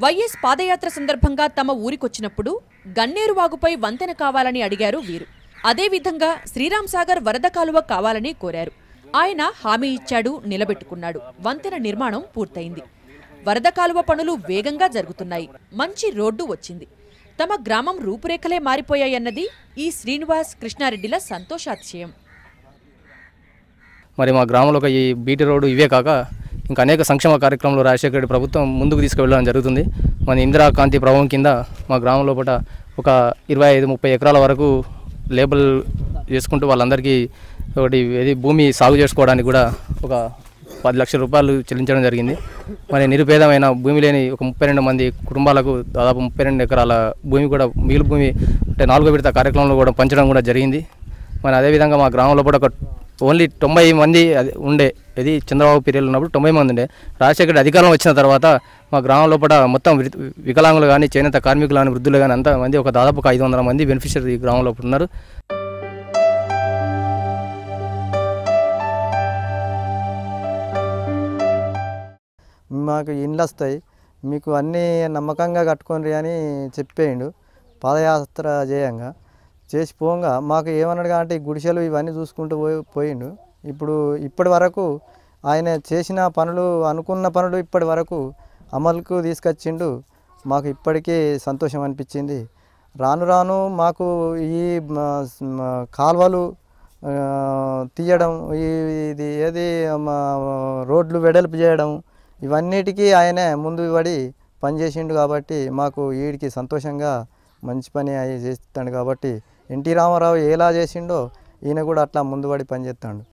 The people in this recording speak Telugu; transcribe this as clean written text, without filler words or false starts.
వైఎస్ పాదయాత్ర సందర్భంగా తమ ఊరికొచ్చినప్పుడు గన్నేరు వాగుపై వంతెన కావాలని అడిగారు వీరు. అదేవిధంగా శ్రీరామ్ సాగర్ వరద కాలువ కావాలని కోరారు. ఆయన హామీ ఇచ్చాడు, నిలబెట్టుకున్నాడు. వంతెన నిర్మాణం పూర్తయింది. వరద కాలువ పనులు వేగంగా జరుగుతున్నాయి. మంచి రోడ్డు వచ్చింది. తమ గ్రామం రూపురేఖలే మారిపోయాయన్నది ఈ శ్రీనివాస్ కృష్ణారెడ్డిల సంతోషాతిశయం. మరి మా గ్రామంలో ఈ బీటీ రోడ్డు ఇవే కాక ఇంకా అనేక సంక్షేమ కార్యక్రమాలు రాజశేఖర రెడ్డి ప్రభుత్వం ముందుకు తీసుకువెళ్ళడం జరుగుతుంది. మన ఇందిరాకాంతి ప్రభావం కింద మా గ్రామం లోపల ఒక 25-30 ఎకరాల వరకు లేబుల్ చేసుకుంటూ వాళ్ళందరికీ ఒకటి భూమి సాగు చేసుకోవడానికి కూడా ఒక 10 లక్షల రూపాయలు చెల్లించడం జరిగింది. మరి నిరుపేదమైన భూమి లేని ఒక 32 మంది కుటుంబాలకు దాదాపు 32 ఎకరాల భూమి కూడా మిగులు భూమి అంటే 4వ విడత కార్యక్రమంలో కూడా పంచడం కూడా జరిగింది. మరి అదేవిధంగా మా గ్రామంలో కూడా ఒక ఓన్లీ 90 మంది ఉండే, ఇది చంద్రబాబు పీరియడ్లో ఉన్నప్పుడు 90 మంది ఉండే. రాజశేఖర్ అధికారం వచ్చిన తర్వాత మా గ్రామం లోపల మొత్తం వికలాంగులు కానీ, చేనేత కార్మికులు కానీ, వృద్ధులు కానీ అంతా మంది ఒక దాదాపు 500 మంది బెనిఫిషియరీ గ్రామం లోపల ఉన్నారు. మాకు ఇండ్లు వస్తాయి, మీకు అన్నీ నమ్మకంగా కట్టుకోండి అని చెప్పేయండు. పాదయాత్ర చేయంగా చేసి పోగా మాకు ఏమన్నాడు అంటే గుడిసెలు ఇవన్నీ చూసుకుంటూ పోయిండు. ఇప్పటి వరకు ఆయన చేసిన పనులు, అనుకున్న పనులు ఇప్పటి వరకు అమలుకు తీసుకొచ్చిండు. మాకు ఇప్పటికీ సంతోషం అనిపించింది. రాను రాను మాకు ఈ కాలువలు తీయడం, ఇది రోడ్లు వెడల్పు చేయడం, ఇవన్నిటికీ ఆయనే ముందు పడి పనిచేసిండు. కాబట్టి మాకు వీడికి సంతోషంగా మంచి పని చేస్తాడు. కాబట్టి ఎన్టీ రామారావు ఎలా చేసిండో ఈయన కూడా అట్లా ముందు పడి పనిచేస్తాడు.